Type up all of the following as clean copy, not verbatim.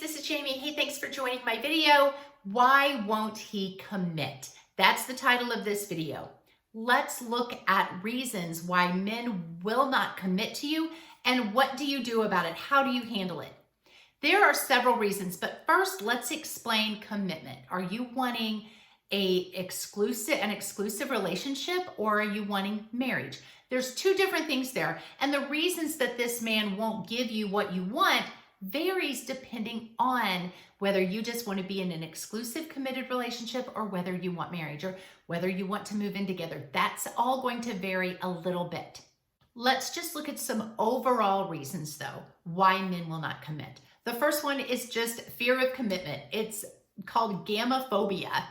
this is Jamie. Hey, thanks for joining my video. Why won't he commit? That's the title of this video. Let's look at reasons why men will not commit to you and what do you do about it? How do you handle it? There are several reasons, but first let's explain commitment. Are you wanting an exclusive relationship, or are you wanting marriage? There's two different things there. And the reasons that this man won't give you what you want varies depending on whether you just want to be in an exclusive committed relationship or whether you want marriage or whether you want to move in together. That's all going to vary a little bit. Let's just look at some overall reasons though why men will not commit. The first one is just fear of commitment. It's called gamophobia.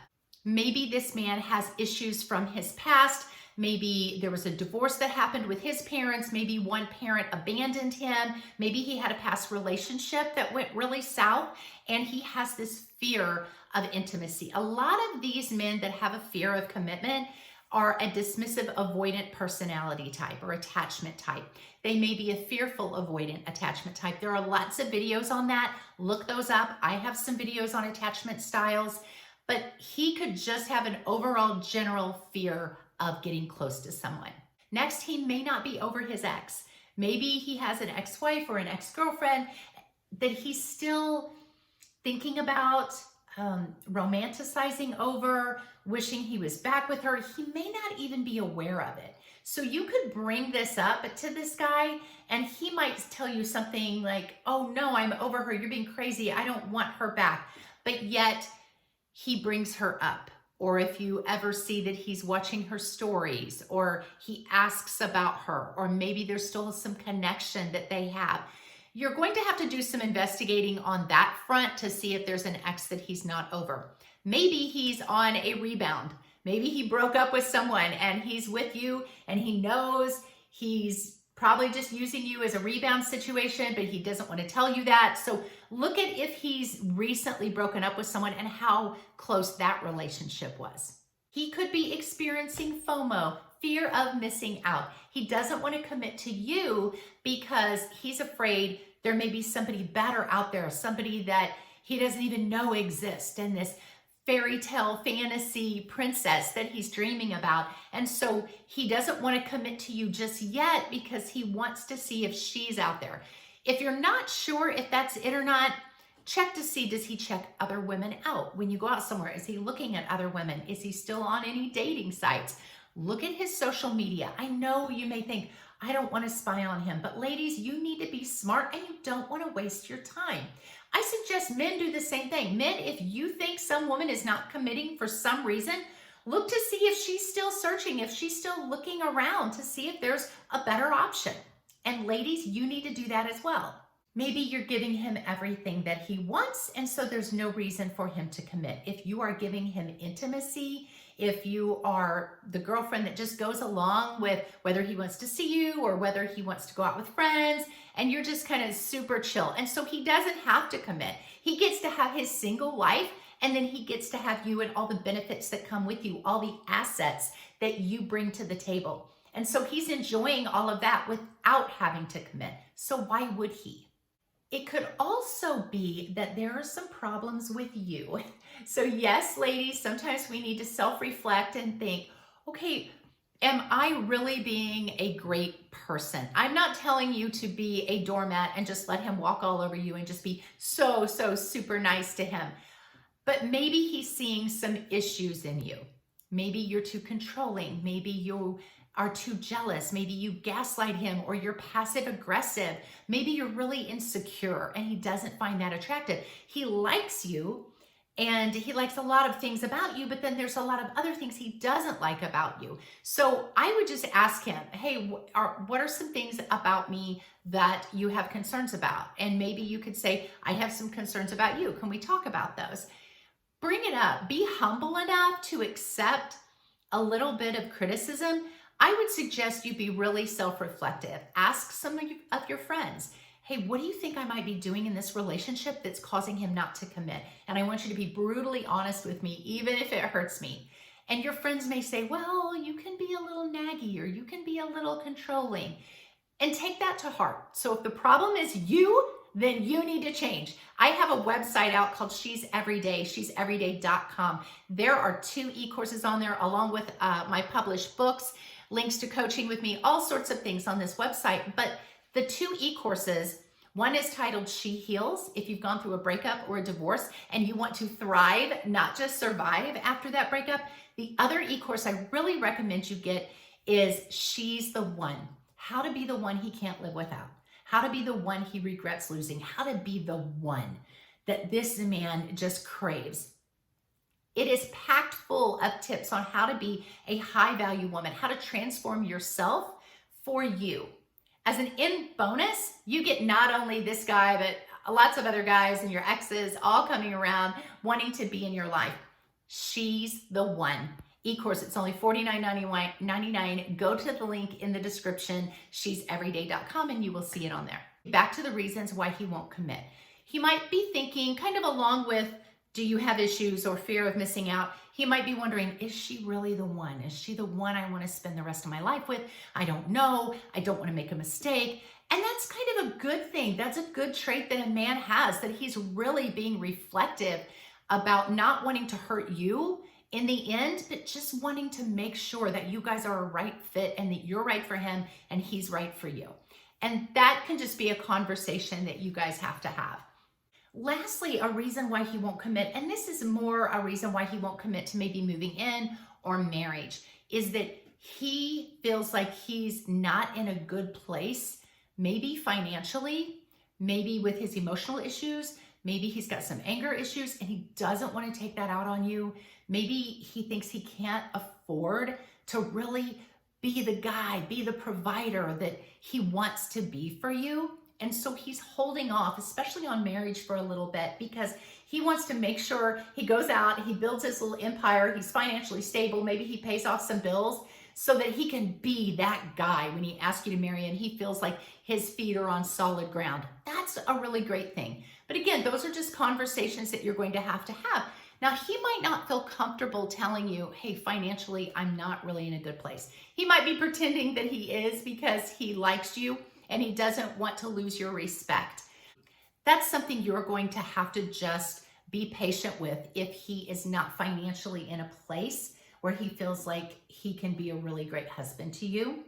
Maybe this man has issues from his past. Maybe there was a divorce that happened with his parents. Maybe one parent abandoned him. Maybe he had a past relationship that went really south and he has this fear of intimacy. A lot of these men that have a fear of commitment are a dismissive avoidant personality type or attachment type. They may be a fearful avoidant attachment type. There are lots of videos on that. Look those up. I have some videos on attachment styles, but he could just have an overall general fear of getting close to someone. Next, he may not be over his ex. Maybe he has an ex-wife or an ex-girlfriend that he's still thinking about, romanticizing over, wishing he was back with her. He may not even be aware of it. So you could bring this up to this guy and he might tell you something like, oh no, I'm over her. You're being crazy. I don't want her back. But yet he brings her up. Or if you ever see that he's watching her stories, or he asks about her, or maybe there's still some connection that they have, you're going to have to do some investigating on that front to see if there's an ex that he's not over. Maybe he's on a rebound. Maybe he broke up with someone and he's with you and he knows he's probably just using you as a rebound situation, but he doesn't want to tell you that. So look at if he's recently broken up with someone and how close that relationship was. He could be experiencing FOMO, fear of missing out. He doesn't want to commit to you because he's afraid there may be somebody better out there, somebody that he doesn't even know exists, and this fairy tale fantasy princess that he's dreaming about. And so he doesn't want to commit to you just yet because he wants to see if she's out there. If you're not sure if that's it or not, check to see, does he check other women out? When you go out somewhere, is he looking at other women? Is he still on any dating sites? Look at his social media. I know you may think, I don't want to spy on him, but ladies, you need to be smart and you don't want to waste your time. I suggest men do the same thing. Men, if you think some woman is not committing for some reason, look to see if she's still searching, if she's still looking around to see if there's a better option. And ladies, you need to do that as well. Maybe you're giving him everything that he wants, and so there's no reason for him to commit. If you are giving him intimacy, if you are the girlfriend that just goes along with whether he wants to see you or whether he wants to go out with friends, and you're just kind of super chill. And so he doesn't have to commit. He gets to have his single life, and then he gets to have you and all the benefits that come with you, all the assets that you bring to the table. And so he's enjoying all of that without having to commit. So why would he? It could also be that there are some problems with you. So yes, ladies, sometimes we need to self-reflect and think, okay, am I really being a great person? I'm not telling you to be a doormat and just let him walk all over you and just be so super nice to him. But maybe he's seeing some issues in you. Maybe you're too controlling. Maybe you are too jealous. Maybe you gaslight him, or you're passive aggressive. Maybe you're really insecure and he doesn't find that attractive. He likes you and he likes a lot of things about you, but then there's a lot of other things he doesn't like about you. So I would just ask him, hey, what are some things about me that you have concerns about? And maybe you could say, I have some concerns about you. Can we talk about those? Bring it up. Be humble enough to accept a little bit of criticism. I would suggest you be really self-reflective. Ask some of your friends, hey, what do you think I might be doing in this relationship that's causing him not to commit? And I want you to be brutally honest with me, even if it hurts me. And your friends may say, well, you can be a little naggy or you can be a little controlling. And take that to heart. So if the problem is you, then you need to change. I have a website out called She's Everyday, she'severyday.com. There are 2 e-courses on there along with my published books, links to coaching with me, all sorts of things on this website. But the 2 e-courses, one is titled She Heals, if you've gone through a breakup or a divorce and you want to thrive, not just survive after that breakup. The other e-course I really recommend you get is She's the One, how to be the one he can't live without, how to be the one he regrets losing, how to be the one that this man just craves. It is packed full of tips on how to be a high value woman, how to transform yourself for you. As an in bonus, you get not only this guy, but lots of other guys and your exes all coming around wanting to be in your life. She's the One e-course. It's only $49.99. Go to the link in the description, she'severyday.com, and you will see it on there. Back to the reasons why he won't commit. He might be thinking, kind of along with, do you have issues or fear of missing out? He might be wondering, is she really the one? Is she the one I want to spend the rest of my life with? I don't know. I don't want to make a mistake. And that's kind of a good thing. That's a good trait that a man has, that he's really being reflective about not wanting to hurt you in the end, but just wanting to make sure that you guys are a right fit and that you're right for him and he's right for you. And that can just be a conversation that you guys have to have. Lastly, a reason why he won't commit, and this is more a reason why he won't commit to maybe moving in or marriage, is that he feels like he's not in a good place, maybe financially, maybe with his emotional issues, maybe he's got some anger issues and he doesn't want to take that out on you. Maybe he thinks he can't afford to really be the guy, be the provider that he wants to be for you. And so he's holding off, especially on marriage, for a little bit because he wants to make sure he goes out, he builds his little empire, he's financially stable, maybe he pays off some bills so that he can be that guy when he asks you to marry and he feels like his feet are on solid ground. That's a really great thing. But again, those are just conversations that you're going to have. Now, he might not feel comfortable telling you, hey, financially, I'm not really in a good place. He might be pretending that he is because he likes you and he doesn't want to lose your respect. That's something you're going to have to just be patient with if he is not financially in a place where he feels like he can be a really great husband to you.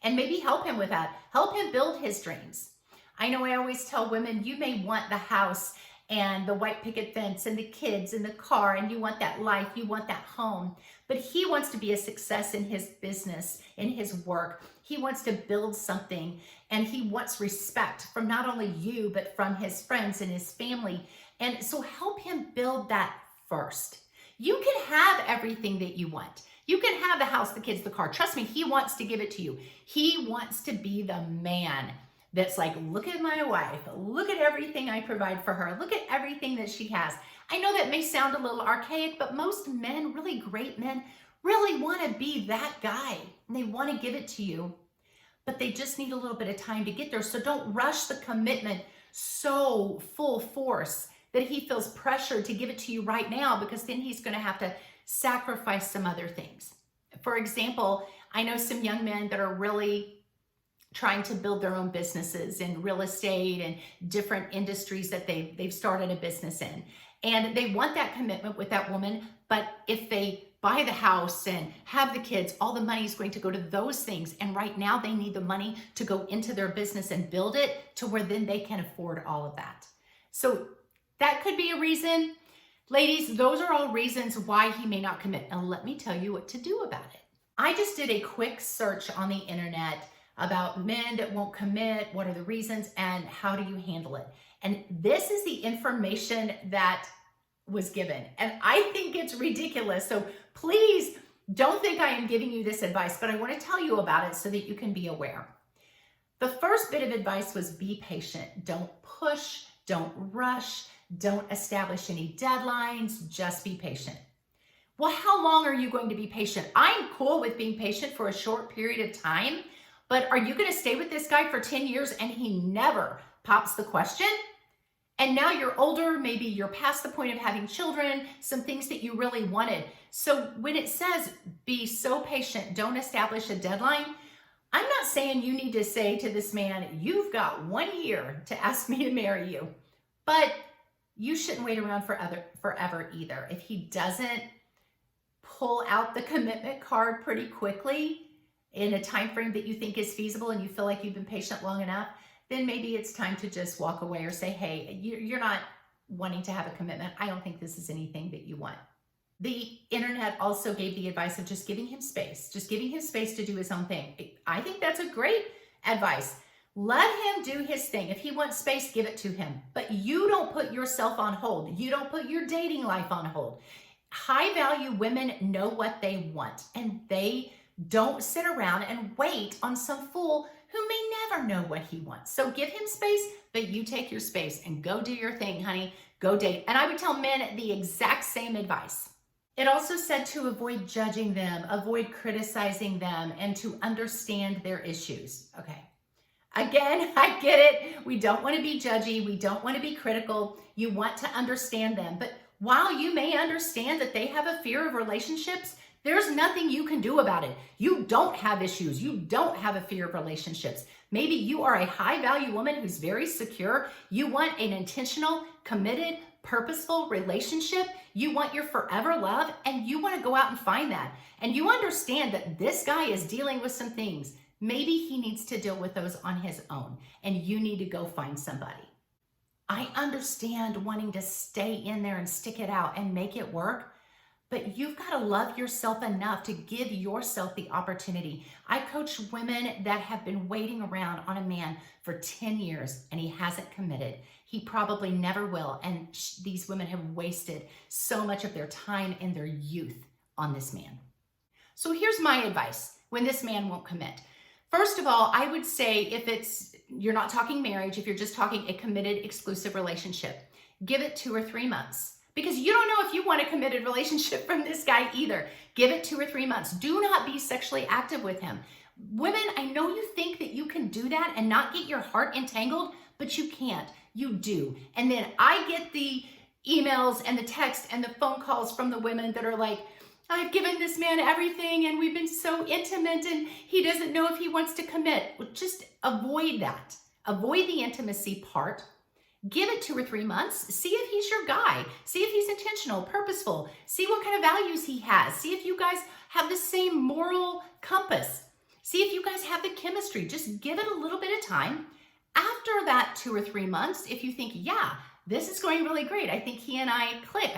And maybe help him with that. Help him build his dreams. I know I always tell women, you may want the house and the white picket fence and the kids and the car, and you want that life, you want that home. But he wants to be a success in his business, in his work. He wants to build something, and he wants respect from not only you, but from his friends and his family. And so help him build that first. You can have everything that you want. You can have the house, the kids, the car. Trust me, he wants to give it to you. He wants to be the man that's like, look at my wife, look at everything I provide for her, look at everything that she has. I know that may sound a little archaic, but most men, really great men, really want to be that guy. And they want to give it to you, but they just need a little bit of time to get there. So don't rush the commitment so full force that he feels pressured to give it to you right now, because then he's going to have to sacrifice some other things. For example, I know some young men that are really trying to build their own businesses in real estate and different industries that they've started a business in. And they want that commitment with that woman, but if they buy the house and have the kids, all the money is going to go to those things. And right now they need the money to go into their business and build it to where then they can afford all of that. So that could be a reason. Ladies, those are all reasons why he may not commit. Now let me tell you what to do about it. I just did a quick search on the internet about men that won't commit, what are the reasons, and how do you handle it? And this is the information that was given. And I think it's ridiculous. So please don't think I am giving you this advice, but I want to tell you about it so that you can be aware. The first bit of advice was be patient. Don't push, don't rush, don't establish any deadlines, just be patient. Well, how long are you going to be patient? I'm cool with being patient for a short period of time, but are you going to stay with this guy for 10 years and he never pops the question? And now you're older, maybe you're past the point of having children, some things that you really wanted. So when it says be so patient, don't establish a deadline, I'm not saying you need to say to this man, you've got 1 year to ask me to marry you, but you shouldn't wait around forever either. If he doesn't pull out the commitment card pretty quickly in a time frame that you think is feasible and you feel like you've been patient long enough, then maybe it's time to just walk away or say, hey, you're not wanting to have a commitment. I don't think this is anything that you want. The internet also gave the advice of just giving him space, to do his own thing. I think that's a great advice. Let him do his thing. If he wants space, give it to him. But you don't put yourself on hold. You don't put your dating life on hold. High value women know what they want, and they don't sit around and wait on some fool who may never know what he wants. So give him space, but you take your space and go do your thing, honey. Go date. And I would tell men the exact same advice. It also said to avoid judging them, avoid criticizing them, and to understand their issues. Okay. Again, I get it. We don't want to be judgy. We don't want to be critical. You want to understand them. But while you may understand that they have a fear of relationships, there's nothing you can do about it. You don't have issues. You don't have a fear of relationships. Maybe you are a high value woman who's very secure. You want an intentional, committed, purposeful relationship. You want your forever love, and you want to go out and find that. And you understand that this guy is dealing with some things. Maybe he needs to deal with those on his own, and you need to go find somebody. I understand wanting to stay in there and stick it out and make it work, but you've got to love yourself enough to give yourself the opportunity. I coach women that have been waiting around on a man for 10 years and he hasn't committed. He probably never will. And these women have wasted so much of their time and their youth on this man. So here's my advice when this man won't commit. First of all, I would say if you're not talking marriage, if you're just talking a committed, exclusive relationship, give it 2 or 3 months. Because you don't know if you want a committed relationship from this guy either. Give it 2 or 3 months. Do not be sexually active with him. Women, I know you think that you can do that and not get your heart entangled, but you can't. You do. And then I get the emails and the text and the phone calls from the women that are like, I've given this man everything and we've been so intimate and he doesn't know if he wants to commit. Well, just avoid that. Avoid the intimacy part. Give it 2 or 3 months. See if he's your guy. See if he's intentional, purposeful. See what kind of values he has. See if you guys have the same moral compass. See if you guys have the chemistry. Just give it a little bit of time. After that 2 or 3 months, if you think, yeah, this is going really great. I think he and I click.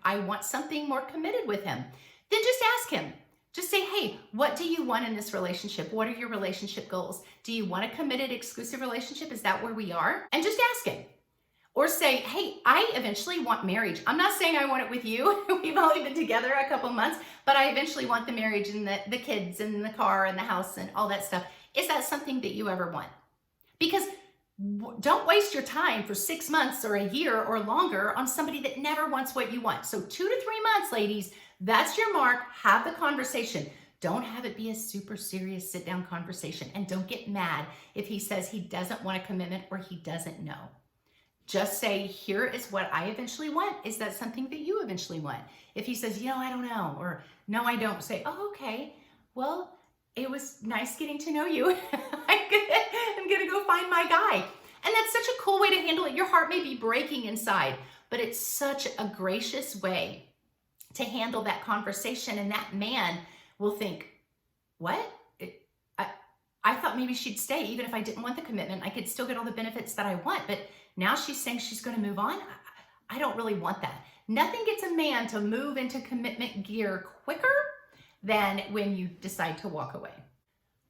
I want something more committed with him. Then just ask him. Just say, hey, what do you want in this relationship? What are your relationship goals? Do you want a committed, exclusive relationship? Is that where we are? And just ask him. Or say, hey, I eventually want marriage. I'm not saying I want it with you. We've only been together a couple months, but I eventually want the marriage and the kids and the car and the house and all that stuff. Is that something that you ever want? Because don't waste your time for 6 months or a year or longer on somebody that never wants what you want. So 2 to 3 months, ladies, that's your mark. Have the conversation. Don't have it be a super serious sit-down conversation. And don't get mad if he says he doesn't want a commitment or he doesn't know. Just say, here is what I eventually want. Is that something that you eventually want? If he says, I don't know, or no, I don't, say, oh, okay. Well, it was nice getting to know you. I'm gonna go find my guy. And that's such a cool way to handle it. Your heart may be breaking inside, but it's such a gracious way to handle that conversation. And that man will think, what? I thought maybe she'd stay even if I didn't want the commitment. I could still get all the benefits that I want, but now she's saying she's going to move on. I don't really want that. Nothing gets a man to move into commitment gear quicker than when you decide to walk away.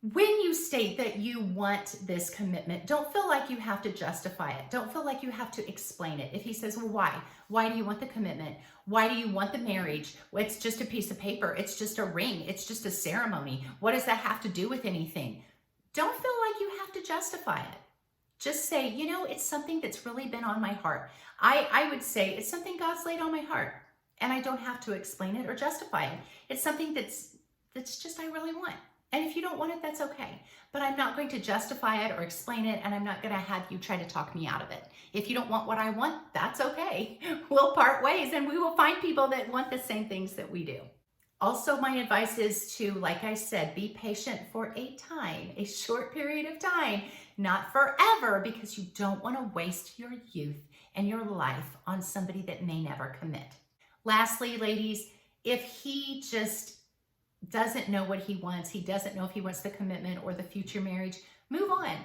When you state that you want this commitment, don't feel like you have to justify it. Don't feel like you have to explain it. If he says, well, why? Why do you want the commitment? Why do you want the marriage? Well, it's just a piece of paper. It's just a ring. It's just a ceremony. What does that have to do with anything? Don't feel like you have to justify it. Just say, it's something that's really been on my heart. I would say it's something God's laid on my heart, and I don't have to explain it or justify it. It's something that's just I really want. And if you don't want it, that's okay. But I'm not going to justify it or explain it, and I'm not going to have you try to talk me out of it. If you don't want what I want, that's okay. We'll part ways, and we will find people that want the same things that we do. Also, my advice is to, like I said, be patient for a time, a short period of time, not forever, because you don't want to waste your youth and your life on somebody that may never commit. Lastly, ladies, if he just doesn't know what he wants, he doesn't know if he wants the commitment or the future marriage, move on.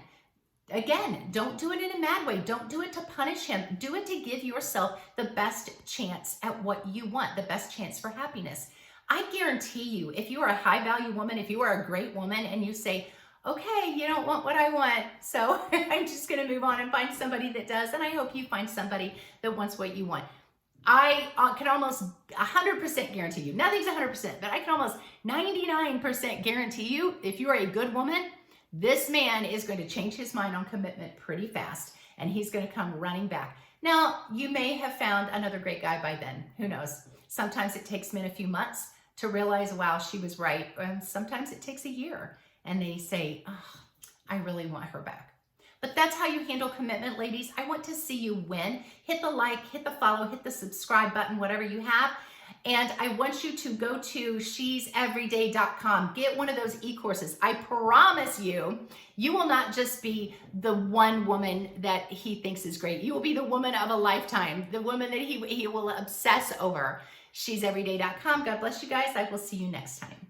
Again, don't do it in a mad way. Don't do it to punish him. Do it to give yourself the best chance at what you want, the best chance for happiness. I guarantee you, if you are a high value woman, if you are a great woman and you say, okay, you don't want what I want, so I'm just going to move on and find somebody that does, and I hope you find somebody that wants what you want. I can almost 100% guarantee you, nothing's 100%, but I can almost 99% guarantee you, if you are a good woman, this man is going to change his mind on commitment pretty fast, and he's going to come running back. Now, you may have found another great guy by then. Who knows? Sometimes it takes men a few months to realize, wow, she was right. And sometimes it takes a year, and they say, oh, I really want her back. But that's how you handle commitment, ladies. I want to see you win. Hit the like, hit the follow, hit the subscribe button, whatever you have. And I want you to go to she'severyday.com. Get one of those e-courses. I promise you, you will not just be the one woman that he thinks is great. You will be the woman of a lifetime, the woman that he will obsess over. She'severyday.com. God bless you guys. I will see you next time.